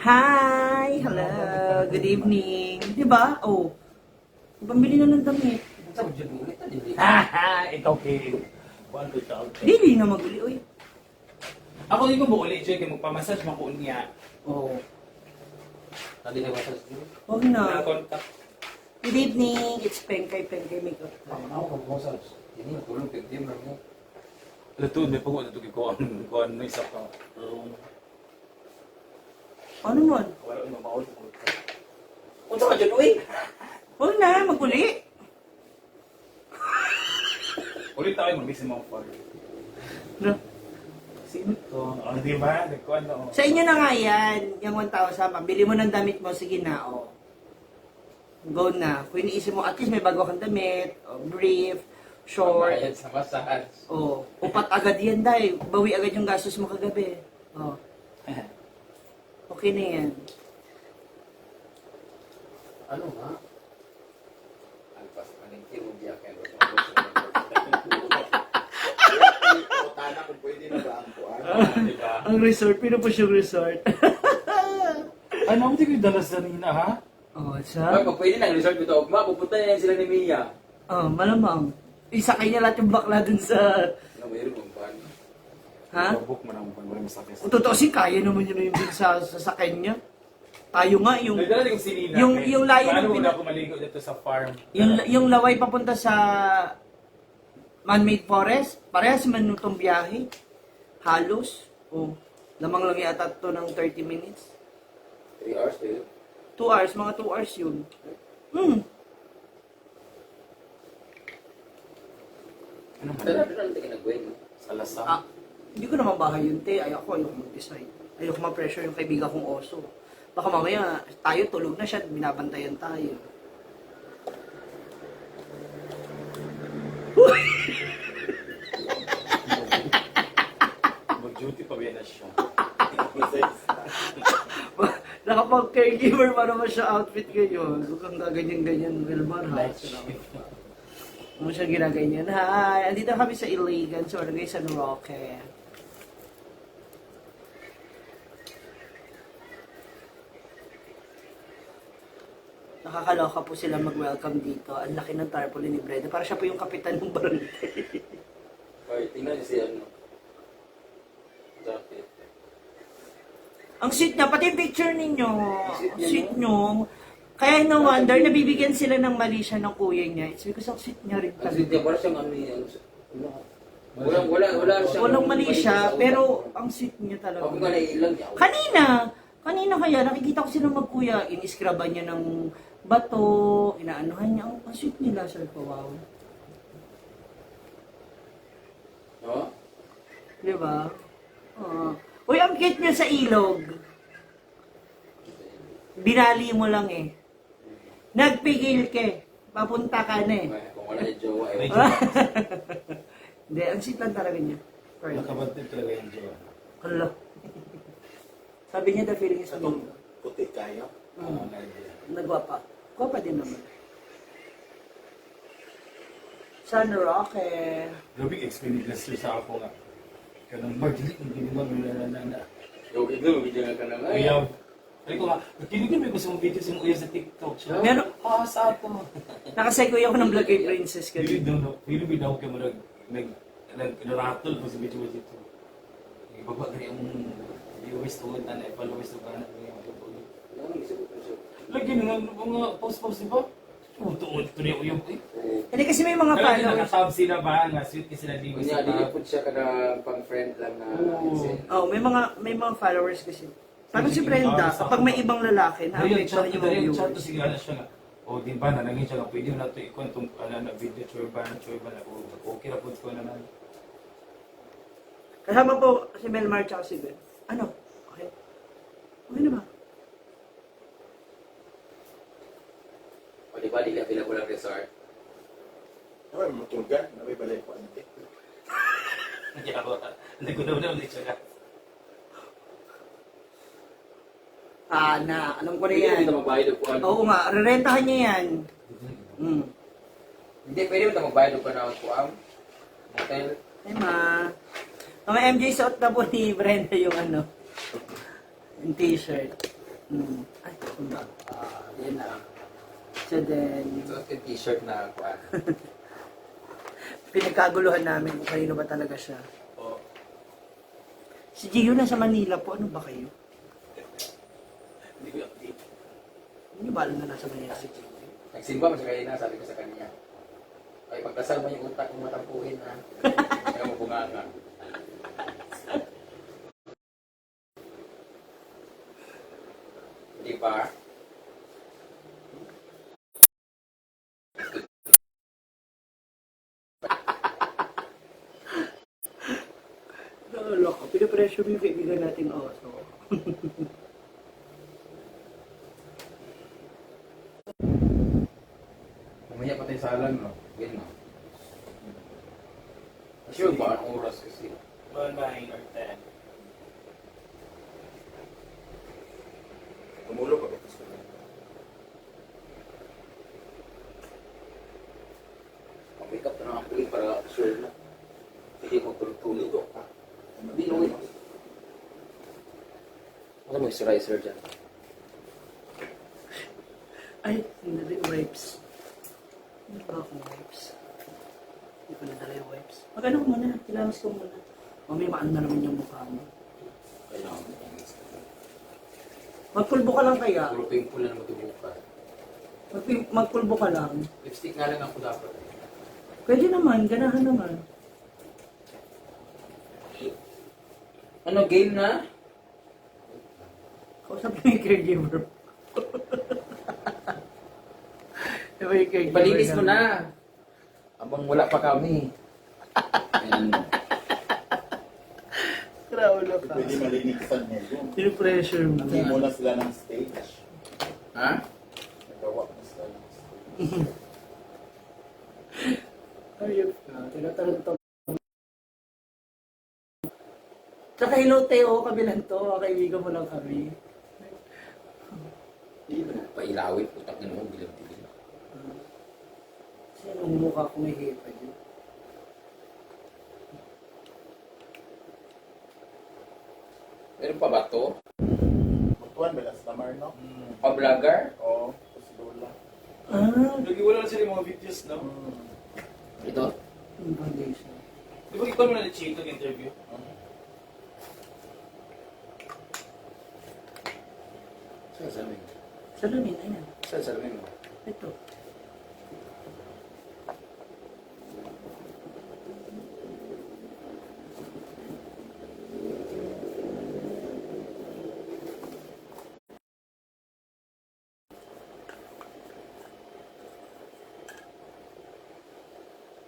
Hi! Hello! Good evening! Di ba? Oh, pambili na ng damit. Haha, ikaw kay. Buwan ko ito. Dili na maguli, oy. Ako din ko mo ulit, Joy, kay magpamassage man ko niya. Oh, Tadi na massage dito. huwag na. Contact. Good evening! It's Pengkay Makeup. Ako kung massage. Ini tulong pagdim lang mo. Luto, may pagod ito ko ano isa ka. Ano man? Wala yung mamaul ko. Unsa ka dyan, uy? Huwag na, maguli. Ulit tayo mag-listen mo for. No. Sino to? Oh, di ba? Nagkuhan na. Sa inyo na nga yan, yung 1,000. Pambili mo ng damit mo, sige na, oh. Go na. Kung iniisip mo, at least may bago kang damit, brief, short. Bayad sa massage. Oh, upat agad yan, day. Bawi agad yung gastos mo kagabi. Oh. Okay na yan. Ano nga? Alpas paningkir mo biya kayo. Tana kung pwede na ba ang kuan? Di ba? Ang resort, pinupush yung resort. Ano, hindi ko yung dalas na nina, ha? Oh, Ay, sa? pag pwede na resort dito, ugma, pupunta na yan sila ni Mia. Oh, malamang. Isakay niya lahat yung bakla dun sa... Ano, mayroon kong kuan. Ha? Book mo na kung wala masakit. Kung totoosin, kaya naman yun yung din sa sakay niya. Tayo nga, yung... Nagdala din ko si Nina. yung layo ng Paano mo pina- na ako maligo dito sa farm? yung laway papunta sa man-made forest, parehas man itong biyahe. Halos. Oh, lamang lang yata ito ng 30 minutes. 3 hours kayo. 2 hours, mga 2 hours yun. Hmm. Ano man? Tara, doon natin kinagwin. Sa lasang. Ah, hindi ko naman bahay yun, te. Ayoko mag-decide. Ayoko ma-pressure yung kaibigan kong oso. Baka mamaya, tayo tulog na siya, binabantayan tayo. Mag-duty pa ba na siya? Nakapag-caregiver pa naman siya outfit ngayon. Huwag kang gaganyan-ganyan, Wilmar. Night Ha? shift. Ano siya ginaganyan? Hi! Andito kami sa Iligan, so ano guys, San Roque. Nakakaloka po sila mag-welcome dito. Ang laki ng tarpaulin ni Brenda. Para siya po yung kapitan ng barangay. Okay, tingnan niyo si ano. Jacket. Ang sweet niya, pati yung picture ninyo. Sweet Ang niya, sweet nyo. Kaya no wonder, nabibigyan sila ng mali siya ng kuya niya. It's because ang sweet niya rin Ang sweet niya, talaga. parang siyang ano yan. Wala siyang... Walang mali siya, pero ang sweet niya talaga. Ako nga naiilang niya. Kanina kaya, nakikita ko sila magkuya, iniskraban niya ng bato, inaanuhan niya. Ang sweet nila, sir ko, wow. No? Di ba? Uy, ang cute niya sa ilog. Binali mo lang eh. Nagpigil ka eh. Papunta ka na eh. Kung wala yung jowa, eh. Medyo Hindi, ang sweet lang talaga niya. Pearl. nakabantay talaga yung Joe. Hala. Sabi niya, the feeling is me. Puti kayo? Nagwapa. Gwapa din naman. San Roque. Grabe experience yun sa ako nga. Kanang maglit, hindi naman na. Yung ito, bigyan ka na nga. Uyaw. Ay ko nga, kinig may gusto mong video sa uyaw sa TikTok. Siya, Meron- sa ato. Nakasay ako ng vlog kay Princess Pili kanina. daw, pili ba daw kayo nag-rattle po sa video dito. Ibaba ka yung viewers to na followers to ka na. Lagi nga, mga post-post, di ba? Tuod ito niya uyaw. Hindi kasi may mga Kaya followers. nakatab sila ba? Nga sweet kasi sila di Kunya, di po siya kada pang-friend lang na... Oh, may mga followers kasi. Parang si Brenda, kapag may ibang lalaki, na-apektuhan yung mga Yung chat to viewers. sige ano siya nga. O di ba na nangin siya nga pwede na to ikon tong na video chore ba na okay ra pud ko na nan. Kasama po si Melmar tsaka si Ben. Ano? Okay? Okay na ba? O di ba, di ka pila lang resort? Ay, matulgan. May balay ko. Kaya ako nagkunaw ulit siya. Alam ko na Pwede yan. mo ito magbayad o kuhan. Oo nga, rerentahan niya yan. Hmm. Hindi, pwede mo ito magbayad o kuhan ng kuhan. Hotel. Ay ma. Mga MJ suot na po ni Brenda yung yung t-shirt. Ay, kumba. Yan na. So then, Ito yung t-shirt na ako. pinagkaguluhan namin kung kanino ba talaga siya. Oo. Si Gio nasa Manila po, ano ba kayo? Hindi ko update. Hindi ba alam na nasa Manila si Gio? Nagsimba mo sa kanina, sabi ko sa kanya. Ay, pagkasal mo yung utak kung matampuhin, ha? Kaya mo bunganga. Di ba? Loko, pinapressure mo yung kaibigan natin also. Mamaya pa tayo sa alam, no? Yan, no? Sure ba ang oras kasi? Mga 9 or 10. Tumulo ka ba? Wake up na lang ako para sure na. Hindi ko tulog ka. Hindi no, wait. Ano mo moisturizer dyan? Ay, hindi wipes. Hindi ba akong wipes? Hindi ko nadala yung wipes. Magano ko muna, kilamas ko muna. Mamaya maano na naman yung mukha mo. Kaya Magpulbo ka lang kaya. puro pimple na matubukan. Magpulbo ka lang. Lipstick nga lang ako dapat. Pwede naman, ganahan naman. Ano, game na? Kausap na yung caregiver. Diba yung caregiver Ipalinis mo namin? na. Abang wala pa kami. Ayan. Kraulo ka. Pwede malinisan mo yun. Pinipressure mo. Hindi mo na sila ng stage. Ha? Nagawa na sila ng stage. Ayun ka. Tinatanong to. Tsaka hello Teo, kabilang to. Kaibigan mo lang kami. Hindi mo pailawin. Utak na mo bilang tigil. Kasi anong mukha ko may hipa yun. Meron pa ba to? Magtuan ba las lamar, no? Pa-vlogger? Oo. Tapos Lola. Ah, Lagi wala na sila yung mga videos, no? Ito? yung foundation. Di ba ikaw mo na na-cheat ng interview? Saan salamin? Salamin, ayan. Saan salamin mo? Ito.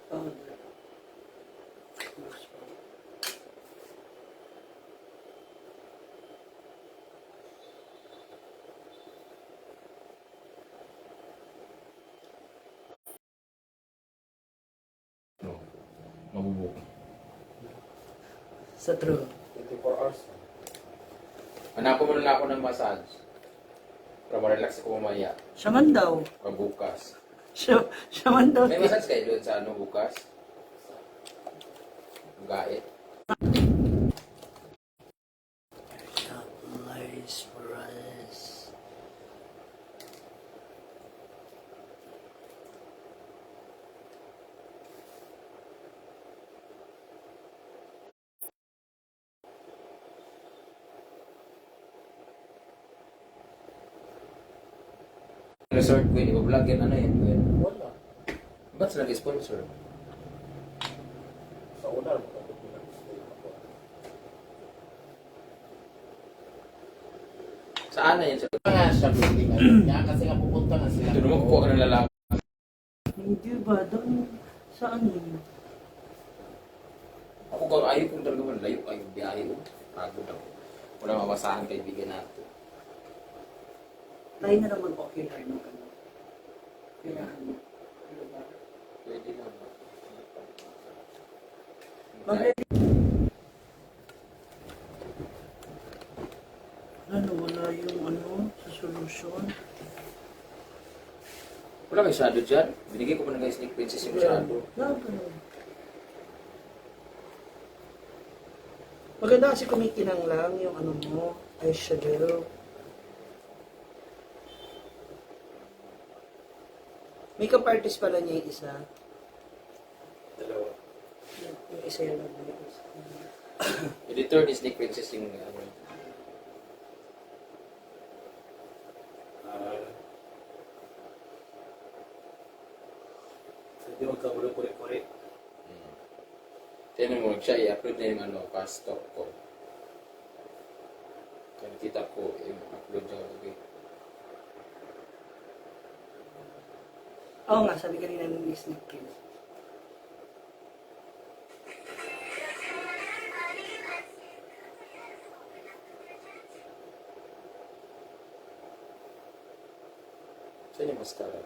Powder. No. Mabubuk. Sa true. 24 hours. Hanapan mo na lang ako ng massage. Para ma-relax ako mamaya. Siya man daw. O bukas. Siya man daw. May massage kayo doon sa ano bukas? Gait. Supplies for us. Resort ko yun, iba-vlog yan, ano yan? Wala. Ba't sila nag-sponsor? Sa una, magkakot mo lang stay ako. Saan na yan? Sa Nga siya building niya kasi nga pupunta na sila. ito naman kukuha ka ng lalaki. Hindi ba? Doon, saan yun? Ako kung ayaw kong talaga man, layo kayo, biyahe ko. Pagod ako. Wala mabasahan kaibigan natin. Tayo na lang mag-occupy ng ano. Kailangan mo. Pwede lang. Mag-ready. Ano, wala yung ano, sa solution. Wala may shadow dyan. Binigay ko pa na guys Sneak Princess yung shadow. Wala pa naman. Maganda kasi kumikinang lang yung ano mo, eyeshadow. Makeup artist pala niya yung isa. Dalawa. Yung isa yung nag-makeup. Editor ni Snake Princess yung ano. Hindi magkagulo kore-kore. Tiyan mo siya, i-upload na yung ano, pastok ko. Kaya nakita ko, i-upload siya kagabi. Oo nga, sabi kanina ng Sneak Kids. Saan yung mascara?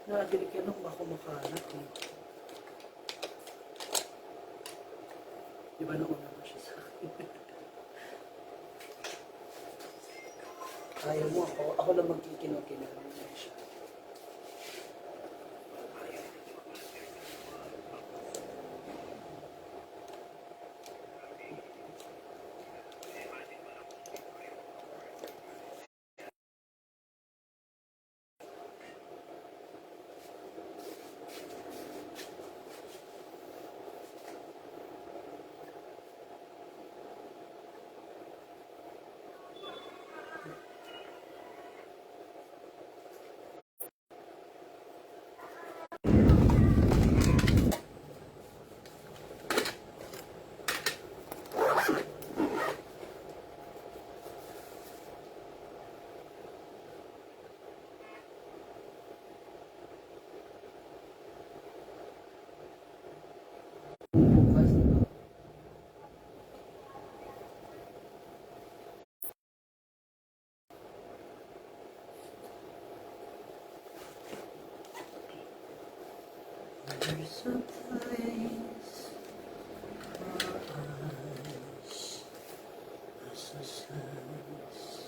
Nakadilig yan ako ba kumakalat eh. Di ba nauna mo siya sa akin? Ayaw mo ako lang magkikinaw-kinaw siya. Bukas na. There's a place for us as a sense.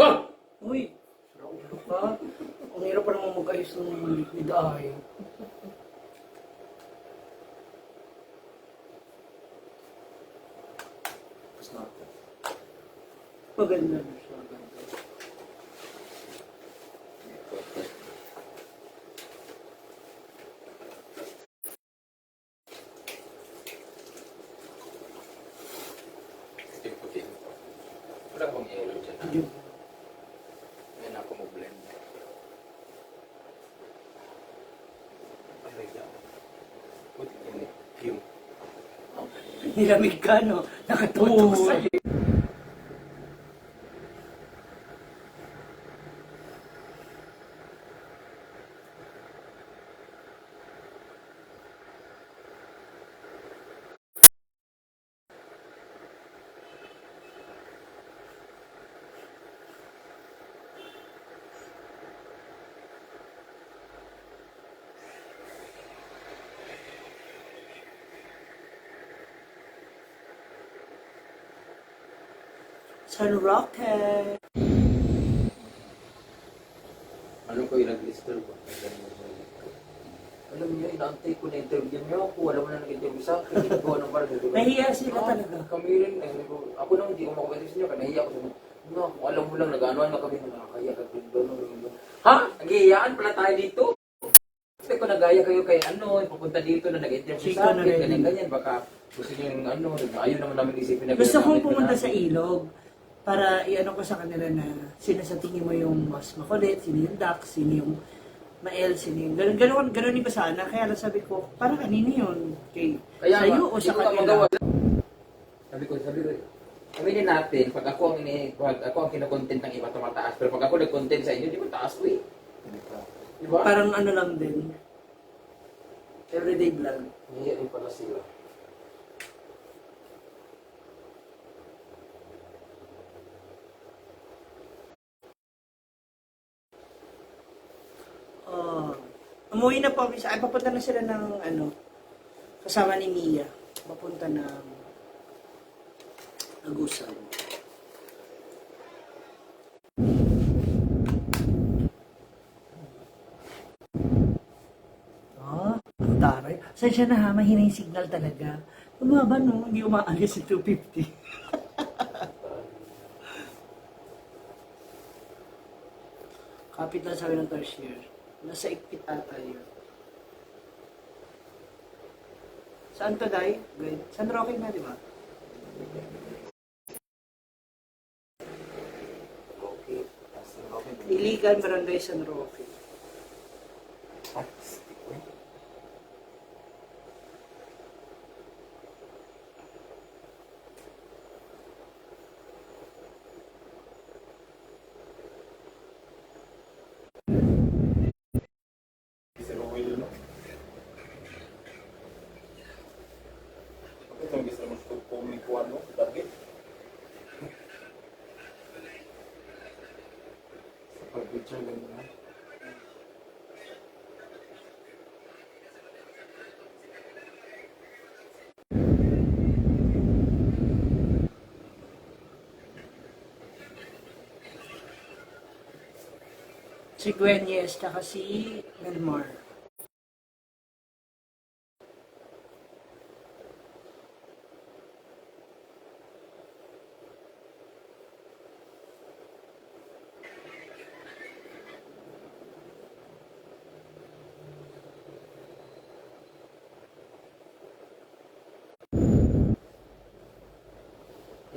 Ah! Uy, ano ka? Ang hirap pa naman mag-ayos ng liquid eye. Tapos na ako. Maganda na siya. Puti-puti. Wala bang yellow dyan? Hindi. Ngayon ako mag-blend. Ay, yeah. Puti yung Nilamig ka, no? Nakatutok sa'yo. Sun Rocket. Ano ko ilag-lister ba? Alam niyo, inaantay ko na interview niyo ako. Wala mo na nag-interview sa akin. Hindi ko anong parang nag-interview. Nahiya sila talaga. Kami rin. Ako naman, hindi ko makapatis niyo. Nahiya ko. No, kung alam mo lang, nag-anuan na kami. Nakakaya ka. Ha? Nag-iyaan pala tayo dito? Kasi kung nagaya kayo kay ano, pupunta dito na nag-interview Chika sa na akin, rin. ganyan-ganyan. Baka gusto niyo yung ano, ayaw naman namin isipin na Gusto kong ginagamit ko pumunta na. sa ilog para i-ano ko sa kanila na sino sa tingin mo yung mas makulit, sino yung duck, sino yung mael, sino yung ganunin ko sana. Kaya lang sabi ko, para kanino yun? Kay Kaya sa'yo nga, o sa hindi ko ka kanila? magawa. Sabi ko, Aminin natin, pag ako ang kinokontent ng iba, tumataas. Pero pag ako nag-content sa inyo, di ba taas ko eh? Di ba? Parang ano lang din. Everyday vlog. Hindi rin pala sila. Oh. Umuwi na po. Ay, papunta na sila ng ano, kasama ni Mia. Papunta ng Agusan. Oh, ang taray. Saan siya na ha? Mahina yung signal talaga. Umaba no, hindi umaalis si 250. Kapit lang sabi ng cashier. Nasa ikpit ata yun. Saan to, Day? San Roque na, di ba? Okay. Okay. Iligan, Barangay San Roque. Sa Rowell, no? Ito ang gusto mo sa kumikuan, no? Target. Sa pag-picture lang na. Si Gwenyes, tsaka si Melmar.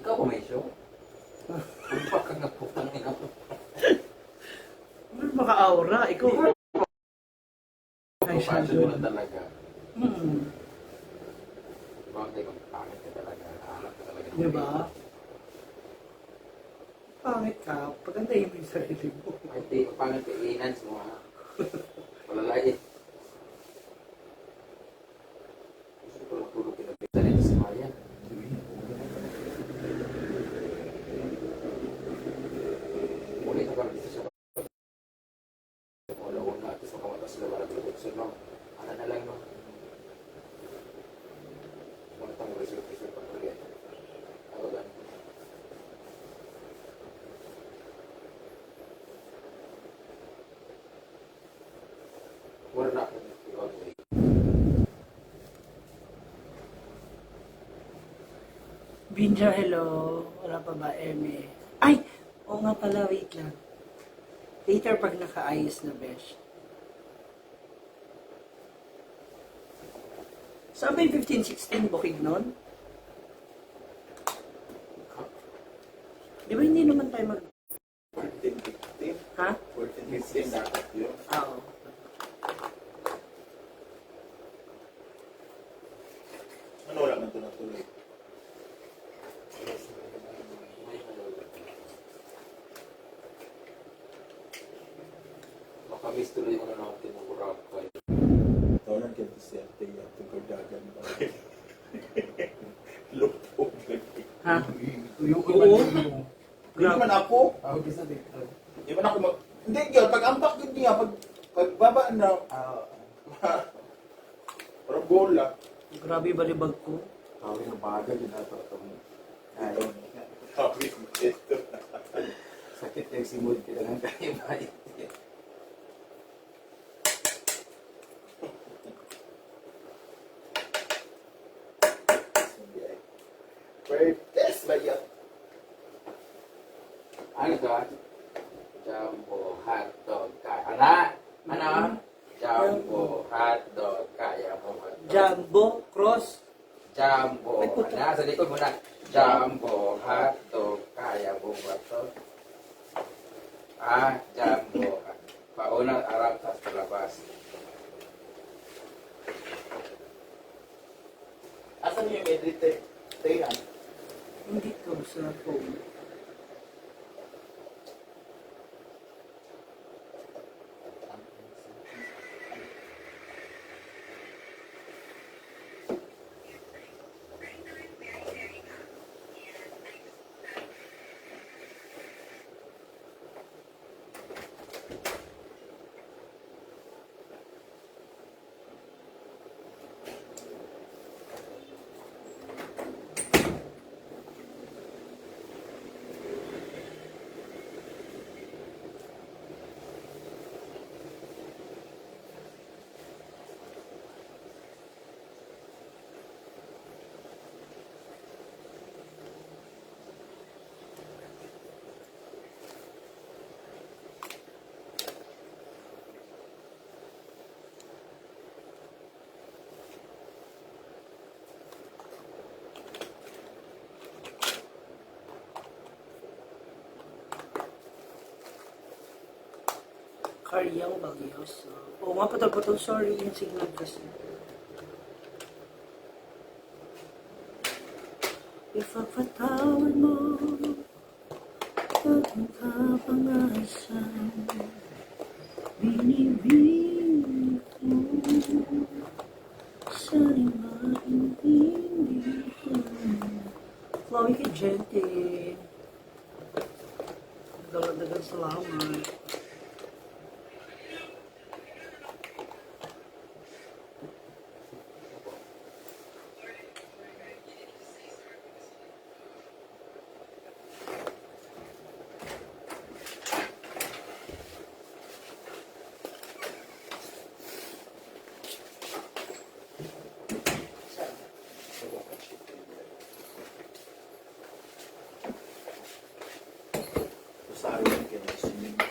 Ikaw ba may show? Kumpak ka nga putang ina ko. Ano maka-aura? Ikaw. Ay, Fashion mo na shadow. talaga. Bakit magpangit ka talaga? Anak ka talaga. Di ba? Pangit ka. Pagandahin mo yung sarili mo. Ay, pangit ka, enhance mo ha. Malalait. Gusto ko lang tulog pinagpita nito si Maya. Ulit ako dito sa wala-wala at sa kamata sila para tulog sa no. Ano na lang no. Wala tayong result pag ulit. Ako lang. Wala na ako. Binja, hello. Wala pa ba, Eme? Ay! Oo nga pala, wait lang. Later pag nakaayos na, besh. Saan ba yung 15-16 bukid nun? Di ba hindi naman tayo mag... 14-15. Ha? 14-15 dapat yun. Oo. Ano wala man ito natuloy? Makamiss tuloy ko na natin ng Boracay. Tawanan kayo sa Ate at Tugardagan ba? Lupog lagi. Ha? Oo. Hindi naman ako. Ako bisa dito. Hindi man ako mag... Hindi, yun. Pag ampak yun niya, pag baba na, parang bola. Grabe balibag ko. Tawag na bagal yun nato. Ay, Sabi ko ito. sakit yung simod ka lang tayo ba? Pwede, ba yan? Ano to? Jumbo hotdog kaya. Ano? Jumbo hotdog kaya mo. Jumbo, cross. Jumbo. Ay, puto. Ano? Sa likod mo na. Jumbo hotdog kaya mo ba to? Jumbo. Paunang arap sa labas. Asan yung edit? Tingnan. Hindi to sa phone. Karyang Bagyos. Oo nga, patol-patol. Sorry, yung signal kasi. Ipagpatawad mo aking kapangasan. Binibig ko sana'y maintindihan. Chloe Kajente. Dalag-dalag salamat. Sabi ng kinasinig ko.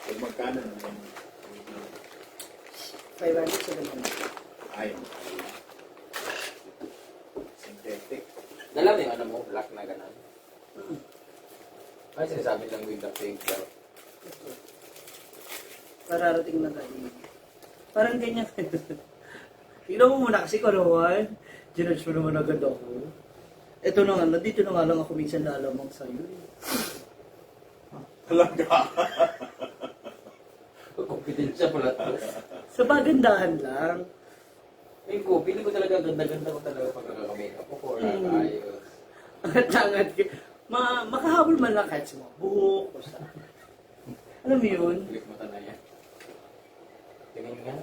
Pag magkano naman? 500 sa naman. Ay, synthetic. Dala mo yung ano mo, black na gano'n. Ay, sinasabi lang with the pink. Pararating na tayo. Parang ganyan. Tignan mo muna kasi karuhan. Ginudge mo naman agad ako. Ito na nga, nandito na nga lang ako minsan lalamang sa'yo. Talaga. Kompetensya pala to. Sa pagandahan lang. Ay ko, pili ko talaga, ganda-ganda ko talaga pag nakakamake-up ko or ayos. Angat-angat ka. Makahabol man lang kahit sa mga buhok. Basta. Alam mo yun? Click mo na yan. Tingin nga.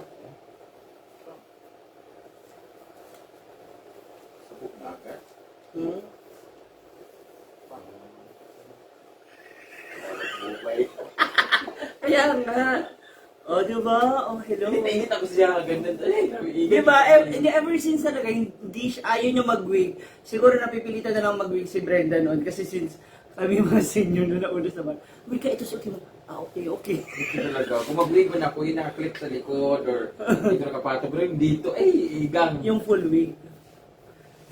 Sabog na agad. Hmm? Bukay. Kaya nga. O, diba? O, hello. Init ako siya, ganda. Ay, Diba? Ever since talaga, hindi ayaw nyo mag-wig. Siguro napipilitan na lang mag-wig si Brenda noon. Kasi since kami mga senior na nauna sa bar. Wait ka, ito suot mo. Okay. Talaga. Kung mag-wig man ako, yung naka-clip sa likod or dito nakapatog. Pero yung dito, ay, igang. Yung full wig.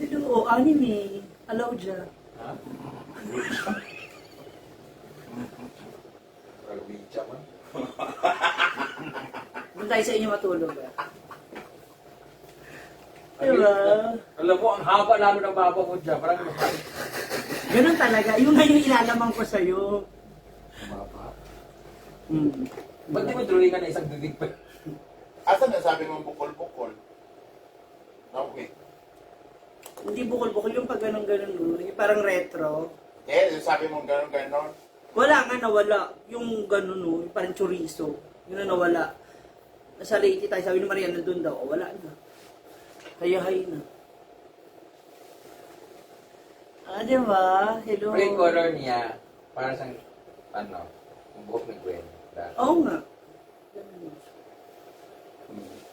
Hello, anime. Allow dyan. Ha? Ragwicha man. Doon tayo sa inyo matulog. Diba? Alam mo, ang haba lalo ng baba mo dyan. Parang Ganun talaga. Yung ngayon ilalamang ko sa'yo. baba. Hmm. Ba't di mo drawing ka na isang bibig pa? Asan na sabi mo bukol-bukol? Okay. Hindi bukol-bukol yung pag ganun-ganun. Yung parang retro. Eh, sabi mo gano'n-gano'n. Wala nga, nawala. Yung ganun, no, yung parang chorizo. Yun na nawala. Nasa Leyte tayo, sabi ni Maria, nandun daw. O, wala na. Hayahay na. Ah, di ba? Hello. Pero yung color niya, parang siyang, ano, yung buhok ni Gwen. Oo nga. Ganun siya.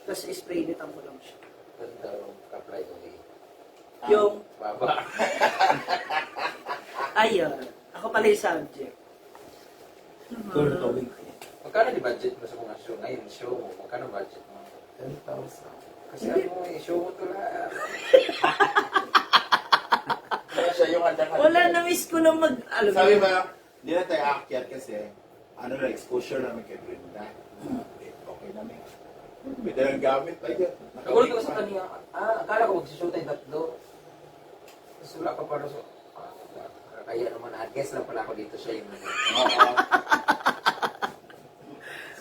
Tapos spray net ko lang siya. Ganda yung ka-apply ulit. Yung, Baba. ayun. Ako pala yung subject. Color towing. Magkano di budget mo sa mga show? Ngayon, show mo. Magkano budget mo? 10,000. Kasi ano eh, show mo to lahat. Kaya siya yung handa-handa. Wala, na-miss ko lang mag... Alam mo Sabi yun. ba, Hindi na tayo aakyat kasi ano na, exposure namin kay Brenda. Okay namin. May dalang gamit pa yun. Nagulat ko sa kanya, akala ko magsushoot tayo tatlo. Tapos wala ka para sa... kaya naman, guess lang pala ako dito siya yung... Oo.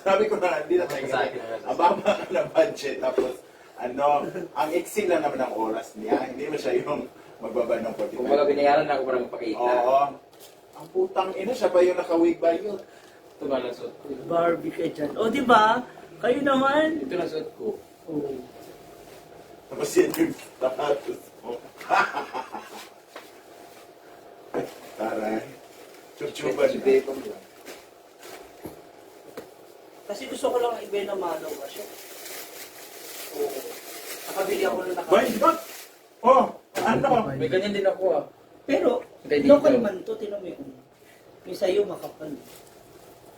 Sabi ko na, hindi na tayo Sa akin ganyan. Ababa ka na budget. Tapos, ano, ang iksi lang naman ang oras niya. Hindi mo siya yung magbaba ng 45. Kung baga binayaran na ako para magpakita. Oo. Ang putang ina, siya ba yung nakawig ba yun? Ito ba lang suot ko? Barbie ka dyan. O, di ba? Kayo naman. Ito lang suot ko. Oh. Tapos yan yung sapatos mo. Taray. Chuchuban na. Bacon lang. Kasi gusto ko lang ibenamano ka siya. Oo. Nakabili ako ng Why not? Oh, ano? May ganyan din ako ah. Pero, Hindi local dito. man to, tinan mo yun. Yung sa'yo makapal.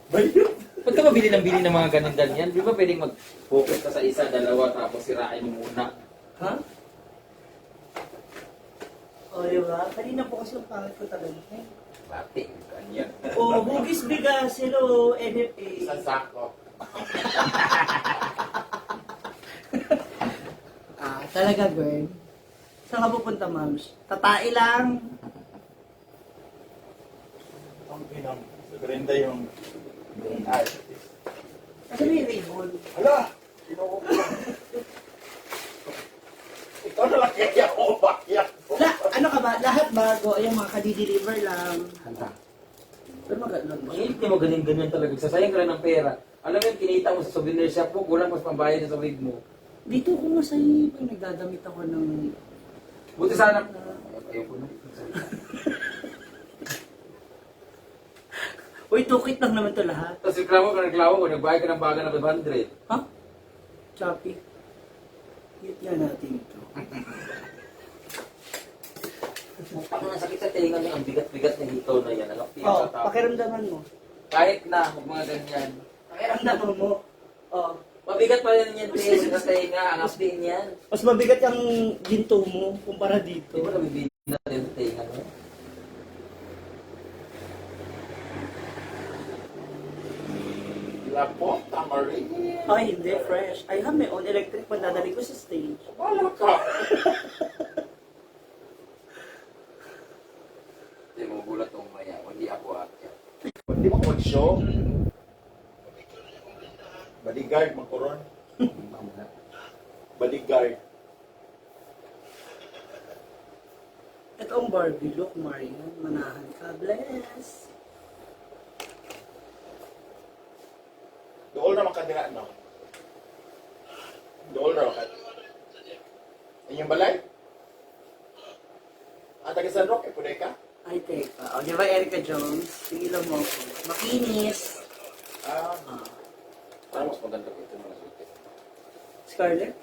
Bayot. Ba't ka mabili ng bili ng mga ganyan-ganyan? Di ba pwedeng mag-focus ka sa isa, dalawa, tapos sirain mo muna? Ha? O, di ba? Kanina po kasi yung pangit ko talaga. Pati, ganyan. O, hugis bigas, hello, NFA. Isang sako. Talaga, girl. Saan ka pupunta, ma'ams? Tatai lang. Ang pinang. Sa Brenda yung... Ay. Kasi may ribbon. Hala! Sinuko ko lang. Ikaw na lang kaya ako bakyak. Ano ka ba? Lahat bago. Ayun, mga kadi-deliver lang. Handa. Pero magandang Ang hilit mo ganyan-ganyan talaga. Sasayang ka lang ng pera. Alam mo yung kinita mo sa souvenir shop mo, kulang mas pambayad sa wig mo. Dito ko masaya pag nagdadamit ako ng... Buti sana... Ayun ko na. Uy, tukit lang naman to lahat. Tapos reklamo ko, nagbayad ka ng baga ng 500. Ha? Choppy. Hit nga natin ito. Ako na sakit sa tinga niya, ang bigat-bigat na hitaw na yan. Ang Oh, pakiramdaman mo. Kahit na, huwag mga ganyan. Pakiramdaman mo. Oh. Mabigat pa rin yan, Tess, sa tinga. Ang update niyan. Mas mabigat yung ginto mo kumpara dito. Di ba nabibigyan natin sa tinga mo? Lapo, tamarin. Ay, hindi. Fresh. I have my own electric pan. Dadali ko sa stage. Wala ka. Hindi mo gulat nung maya. Hindi ako akyat. Hindi mo mag-show. Bodyguard, makuron. Bodyguard. Ito ang Barbie look, Marian. Manahan ka. Bless. Dool naman ka dira, no? Dool naman ka. Inyong balay? Taga San Roque, punay ka? Ay, teka. O, di ba Erica Jones? Tigilan mo ako. Makinis. Ah, Parang mas maganda ko ito mga suti. Scarlett?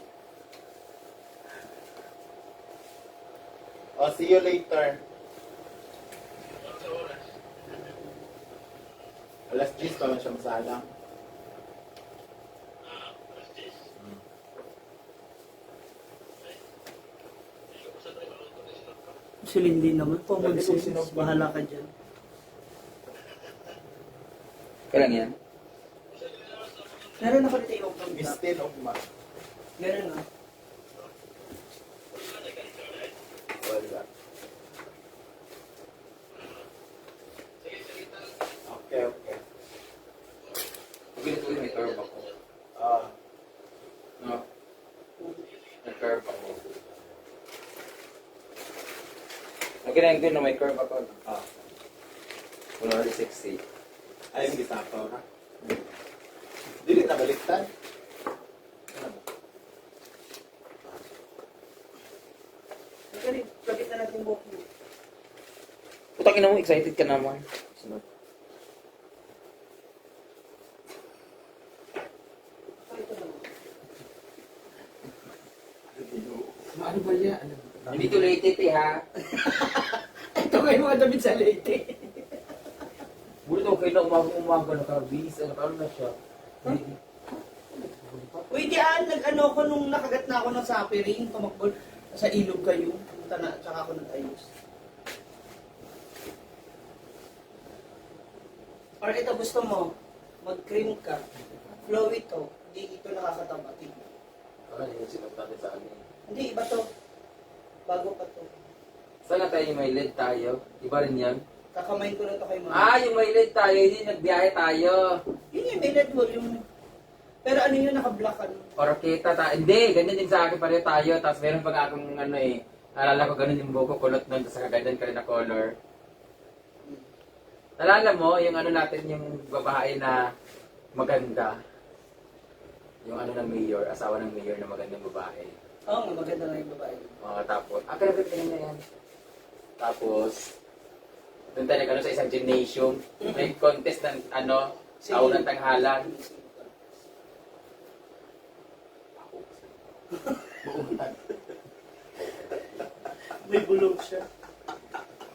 oh, see you later. Alas 10 pa man siya masalang. Si Lindy naman. Common Lagi ko sense. sinong- Bahala ka dyan. Kailan yan? Meron ako dito yung open top. Mistin of ma. Meron na. Wala. Okay, okay. Ito may curve ako. Ah, No? May curve ako. Nagkinayin ko na may curve ako. ah. 160. Ay, yung gitapo, ha? Dili na baliktad. Galing. Kapit na natin buhok mo. Putakin mo, excited ka naman. Sunod. Ito naman. Ano ba yan? Hindi to late ha. Ito kayo mga damit sa Leyte. Bulit okay na umaga nakabis. Ano na siya? Uy, diyan, nag-ano ko nung nakagat na ako ng sapiring, tumakbol sa ilog kayo. Punta na, tsaka ako nag-ayos. Or ito gusto mo, mag-cream ka. Flow ito. Hindi ito nakakatamati. Baka hindi sinuot natin sa amin. Hindi, iba to. Bago pa to. Saan nga tayo yung may LED tayo? Iba rin yan? Kakamain ko na to kay mama. Ah, yung may LED tayo, hindi nagbiyahe tayo. Yun yung may LED wall yung... Pero ano yun, naka-black ano. Orkita tayo. Hindi, ganyan din sa akin pareho tayo. Tapos meron pa nga akong ano eh, naalala ko ganun yung buko, kulot nun, tapos ganyan ka rin na color. Naalala mo, yung ano natin, yung babae na maganda. Yung ano ng mayor, asawa ng mayor na magandang babae. Oo nga, maganda na yung babae. Tapos, pero na yan. Tapos, doon tayo nagano sa isang gymnasium. May contest ng ano, tao ng tanghalan. May bulog siya.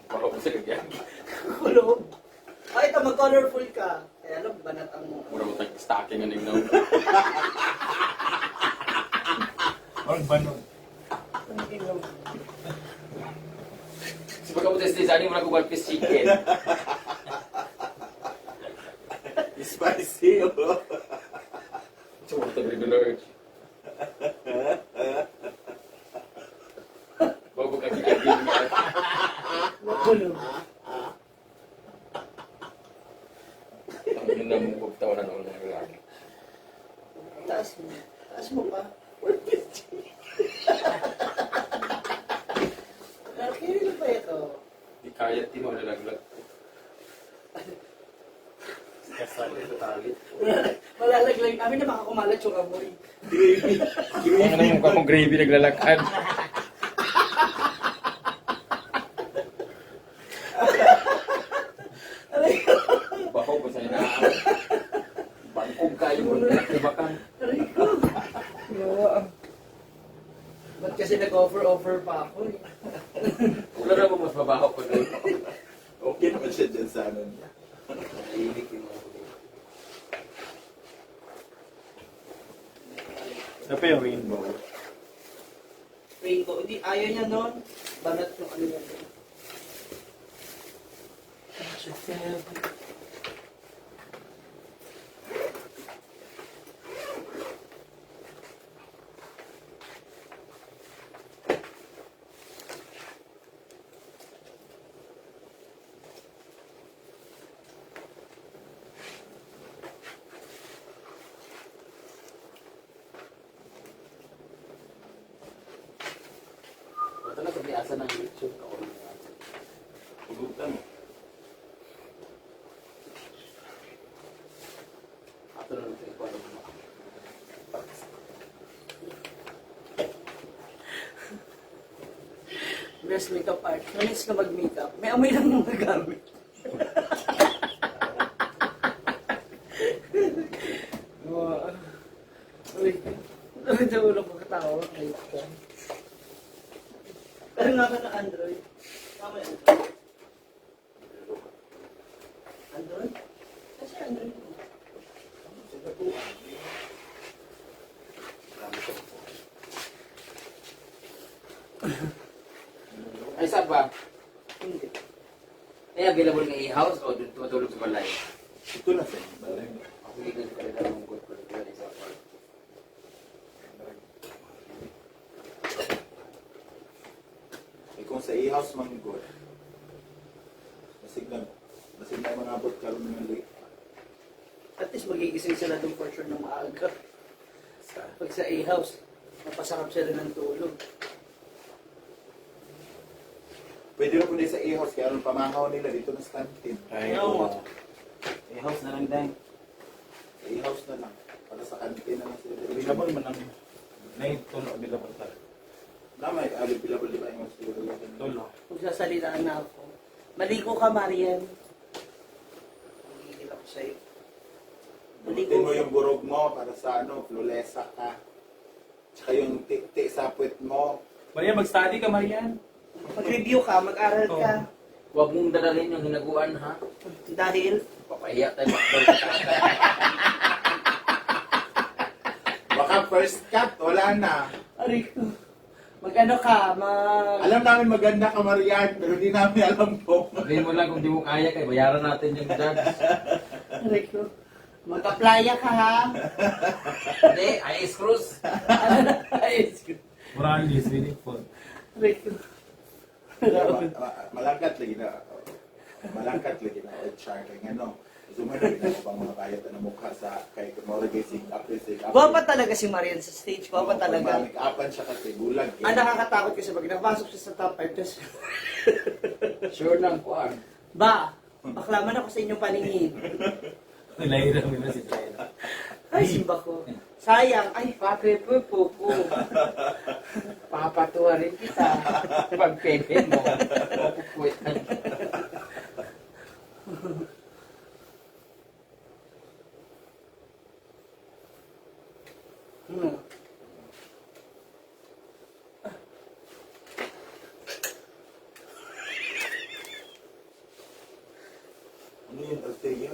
Baka po sa kagyan. Bulog. Ay, ito, mag-colorful ka. Kaya alam, banat ang... Mura mo tag-stocking ano yung no. Ang banog. So pagka mo test ano yung mga kubal fish chicken. Spicy, oh. So, ito regular. Bago ka kikagin nga. Bulog. Ang yun na mong bugtaw na noon ng lalaki. Taas mo. Taas mo pa. Kaya ba ito? Di kaya, di mo nalaglag. Kasal ito talit. Malalaglag namin na makakumalat yung amoy. Ano na mukha mong gravy naglalakad? Baho ba sa'yo na? Bangkog kayo mo nagkibakan. Aray ko. Oo. Ba't kasi nag-offer pa ako eh. Wala na mo mas mabaho ko doon. Okay naman siya dyan sa ano niya. Ilig yung mga kulit. Ano pa yung rainbow? Rainbow. Hindi, ayaw niya nun. Banat yung ano niya. Ito na kabiasa ng YouTube ako. Pugutan mo. Ato na lang ito ano mo. Best makeup art. Manis ka mag-makeup. May amoy lang yung nagamit. Wow. Uy. Ito ulo ko katawa. Ay, ito. Pero nga ka na Android. Tama yan. Android? Kasi Android mo. Ay, saan ba? Hindi. Eh, available ng e-house o doon tumatulog sa balay? Ito na sa balay. Ako hindi ko rin alam kung good for the isa part. Eh kung sa e-house man good. Masig na mga abot karon ng late. At least magigising sila doon for sure ng maaga. Pag sa A-house, mapasarap sila ng tulog. Pwede na po din sa e-house, kaya anong pamahaw nila dito na sa canteen. Ay, oo. I-house na lang dahil. Sa e-house na lang. Para sa canteen na lang sila. Available man ang naitulo available tayo. Namay, available di ba yung mas siguro yan? Tulo. Kung sasalitaan na ako. Maligo ka, Marian. Magigil ako sa'yo. Bunutin mo yung burog mo para sa ano, flulesa ka. Tsaka yung tikti sa puwet mo. Marian, mag-study ka, Marian. Mag-review ka, mag-aral ka. Huwag mong dadalhin yung hinaguan, ha? Dahil, Papahiya tayo makdol sa tatay. Baka first cut, wala na. aray ko. Mag-ano ka, Alam namin maganda ka, Marian, pero di namin alam po. Sabihin mo lang kung di mo kaya, kaya bayaran natin yung judge. Rico, magka-playa ka ha. Hindi, ice cruise. Ayos ko. Morales, really fun. Rico. Malangkat lagi na. Malangkat lagi na. O char kay ano. Sumano na pang mga kayat na mukha sa kay Kumori Sing up. Gwapa talaga si Marian sa stage. Gwapa talaga. Make-upan siya kasi bulag. Ang nakakatakot kasi pag napasok siya sa top 5, tapos, Sure lang kuan. ba, baklaman ako sa inyong paningin. Nairam mo na si Freda. Ay, simba ko. Sayang. Ay, Pakipo po ko. Papatuwa rin kita. Pag pwede mo. Mapupuwitan. hmm. Ano yun, Althea?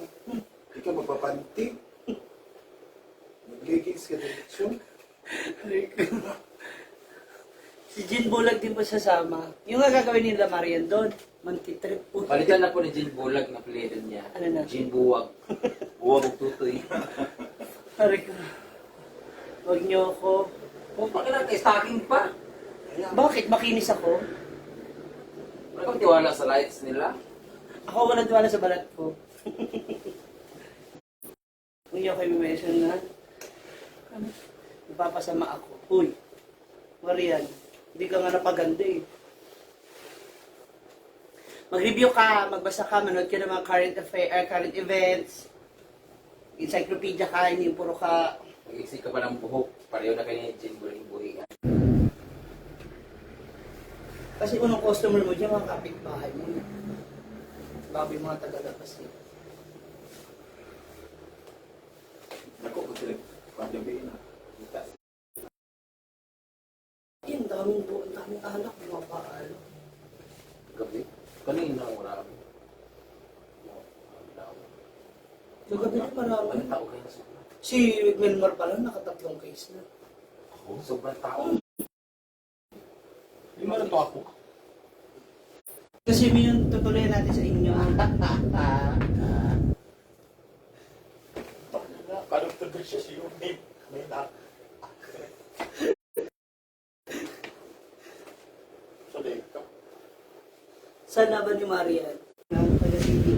Ikaw magpapanti. Mag-leggings ka direksyon. Si Jean Bulag din po sasama. Yung nga gagawin nila Marian doon, mantitrip po. Palitan na po ni Jean Bulag na pilihan niya. Ano na? Jean Buwag. Buwag og tutoy. Pare ko. Huwag niyo ako. Kung bakit natin, stocking pa. Bakit? Makinis ako? Wala kang tiwala sa lights nila. Ako walang tiwala sa balat ko. Huwag niyo kayo mention na. Ano? Ipapasama ako. Uy, Marian, hindi ka nga napaganda eh. Mag-review ka, magbasa ka, manood ka ng mga current events. Encyclopedia ka, hindi yung puro ka. Mag-isip ka pa ng buhok. Pareho na kayo ni Jean Bulag yung buhay. Kasi unang customer mo dyan, mga kapitbahay mo. Bago yung mga taga-labas eh. Ako, kasi pagabi na. Yan, daming buong, daming anak, mga paalo. Gabi. Kanina wala kami. Yung gabi na marami. Walang tao kayo sa Si Wilmer pala, nakatatlong case na. sobrang tao. Hindi mo na to ako. Kasi may yung tutuloy natin sa inyo. Parang tuloy siya siya yung may na. Sabi ka. Saan laban ni Marian? Taga-City.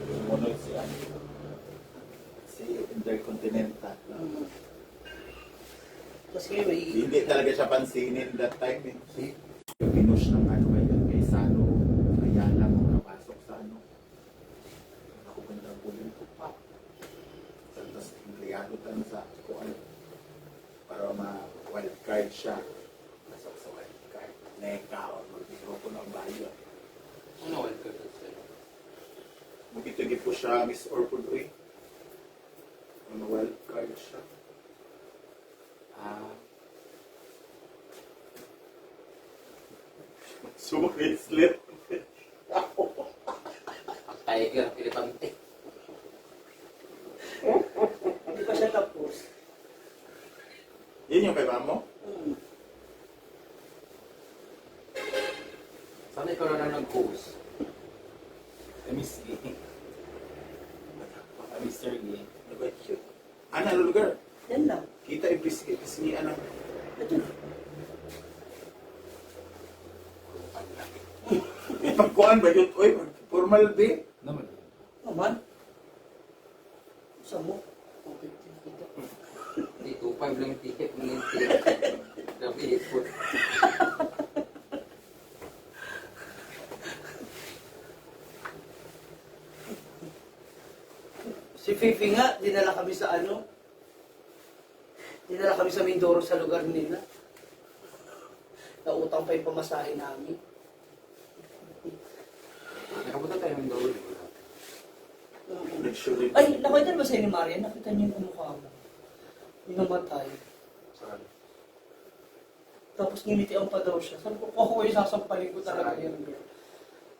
Sumunod siya. Si Intercontinental. Kasi may... Hindi talaga siya pansinin that time eh. Si yung pinush ng ano ngayon kay Sano. Kaya lang nakapasok sa ano. Ako ganda po yung tupak. Tapos empleyado tayo sa kuan. Para ma-wildcard siya. Pasok sa wildcard. Neka o magbiro ko ng bayo. Ano wala ka sa'yo? Magitugit po siya, Miss Orpod Uy. Ano wildcard siya. Sumakit-slip. Tiger, Pilipante. Hindi pa siya tapos. Yun yung kay Mamo? Sana ikaw na lang nag-host. I miss Gay. I miss Sir Gay. Ano ba yun? Ano lugar? Yan lang. Kita ipisnian ng... Ito na. Pagkuhan ba yun? Uy, formal ba? Naman. Naman. Saan mo? Okay, kita. Hindi, 2.5 lang yung ticket. Mga yung ticket. Gabi, ipot. Si Fifi nga, dinala kami sa ano? Dinala kami sa Mindoro sa lugar nila. Nautang pa yung pamasahe namin. Nakapunta tayo ng Mindoro. Nag-shoot Ay, nakita ba sa ni Marian? Nakita niyo yung mukha mo. Yung namatay. Saan? Tapos nginitian pa daw siya. Sabi ko, ako yung sasampalin ko talaga Saan? yung girl.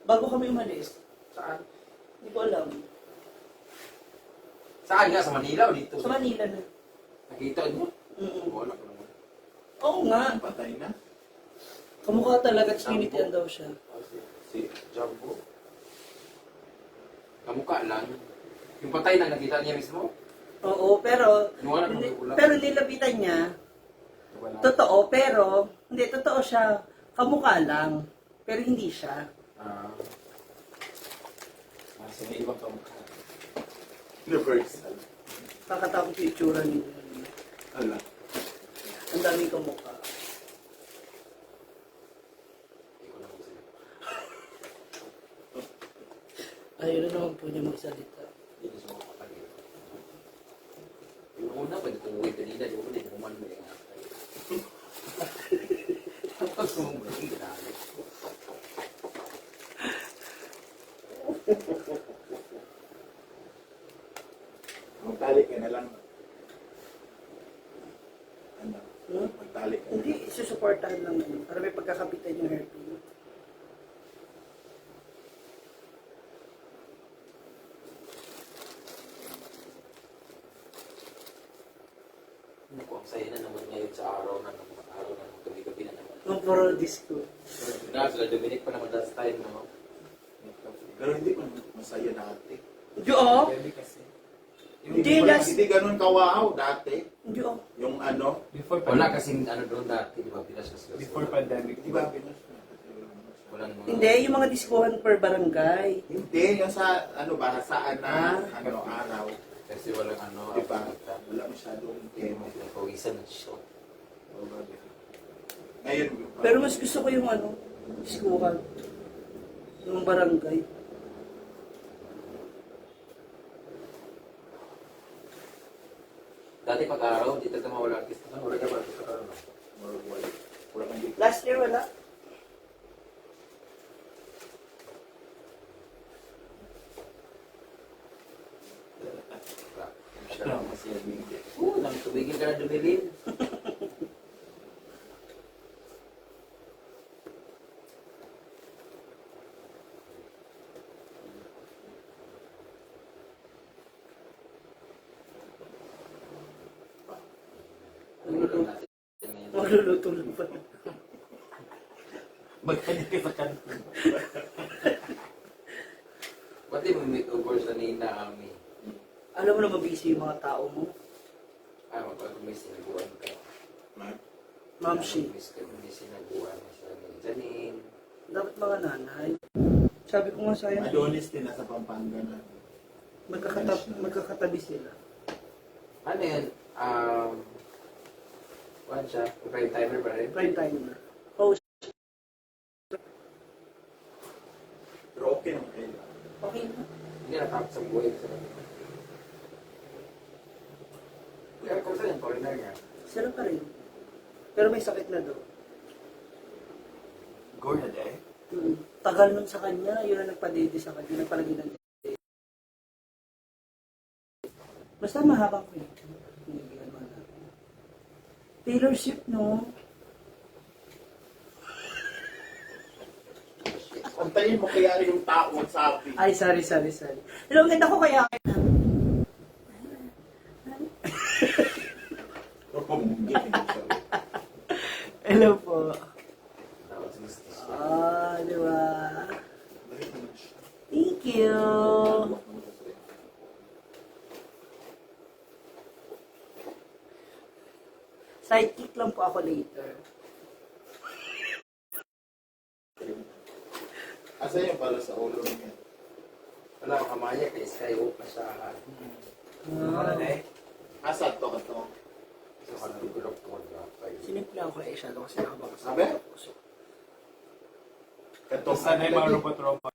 Bago kami umalis, Saan? hindi ko alam. Saan nga? Sa Manila o dito? Sa Manila na. Nakita niyo? Mm-mm. Wala ko naman. Oo nga. patay na. Kamukha talaga, tapos nginitian daw siya. Si Jumbo. Kamukha lang. Yung patay na nakita niya mismo? Oo, pero Wala hindi, nang ulam. pero nilapitan niya. Wala. Totoo, pero hindi totoo siya. Kamukha lang, pero hindi siya. Ah, Kasi may ibang kamukha. Universal. Kakatakot yung itsura niya. Ala. Ang daming kamukha. hindi ko na sila. Ayaw na naman po niya magsalita. Hindi ko siya makapagin. Yung una, pwede tumuwi kanina, di ba? Hindi ko man mo yung tapos sumumbang ginali. Magtali ka na lang. Ano? Hmm? Magtali ka na Hindi, lang. susuportahan lang naman. Para may pagkakapitan yung hairpin. Naku, ang saya na naman ngayon sa araw na gabi-gabi na naman. Ang puro disco. Sila Dominic pa naman last time, no? Pero hindi man masaya dati. Hindi oh! Gabi kasi. Hindi, pala- last- Hindi ganun kawaw dati. Hindi oh. Yung ano, Before Wala kasing ano doon dati, di ba? Pinas na sila. Before pandemic. di ba Pinas? Walang mga... Hindi, yung mga diskuhan per barangay. Hindi, yung sa ano ba, saan na Ah. ano araw. Kasi walang ano, Di ba? Wala masyadong tema. Pinapawisan ng show. Ngayon, Pero mas gusto ko yung ano, diskuhan. Yung barangay. Dati pag-araw, dito ka mawala artista. Wala ka ba artista ka no? wala kang di- Last year wala. Wala. Masaya bigyan. Nang tubigin ka na dumilin. Magluluto lang pa. Magkanya ka sa kanto. Pati mo makeover sa Nina Ami. Alam mo na mabisi yung mga tao mo. Ah, magpag-miss sinaguan ka. Ma'am she. Miss sinaguan sa ni Janine. Dapat mga nanay. Sabi ko nga sa'yo, Adonis din nasa Pampanga na. magkakatabi sila. Ano yan? One siya? Prime timer pa rin? Prime timer. Host. Pero okay naman kayo. Okay na. Hindi natapos sa buhay sa kanila. Kaya kung saan yung foreigner nga? Sila pa rin. Pero may sakit na daw. Gore na day. Tagal nun sa kanya, yun ang nagpadede sa kanya, nagpalagi ng dede. Basta mahabang kwento. Hindi ano na. Taylor Swift, no? Antayin mo kaya yung tao magsabi. Ay, sorry. Nilungkit ako kaya. O pumungit hindi siya. Hello po. Dapat sa listis. Di ba? Bakit naman siya? Thank you. Sidekick lang po ako later. Asa yung para sa ulo niya? Wala akong kamaya kay Sky Hope na siya. Ano na day? Asa to ka to? So, kanagulog ko mag-rapay. Sinipla ako kay Shadow kasi nakabaka sa Sabi? puso. Kato Tapos sana yung mga robot-robot.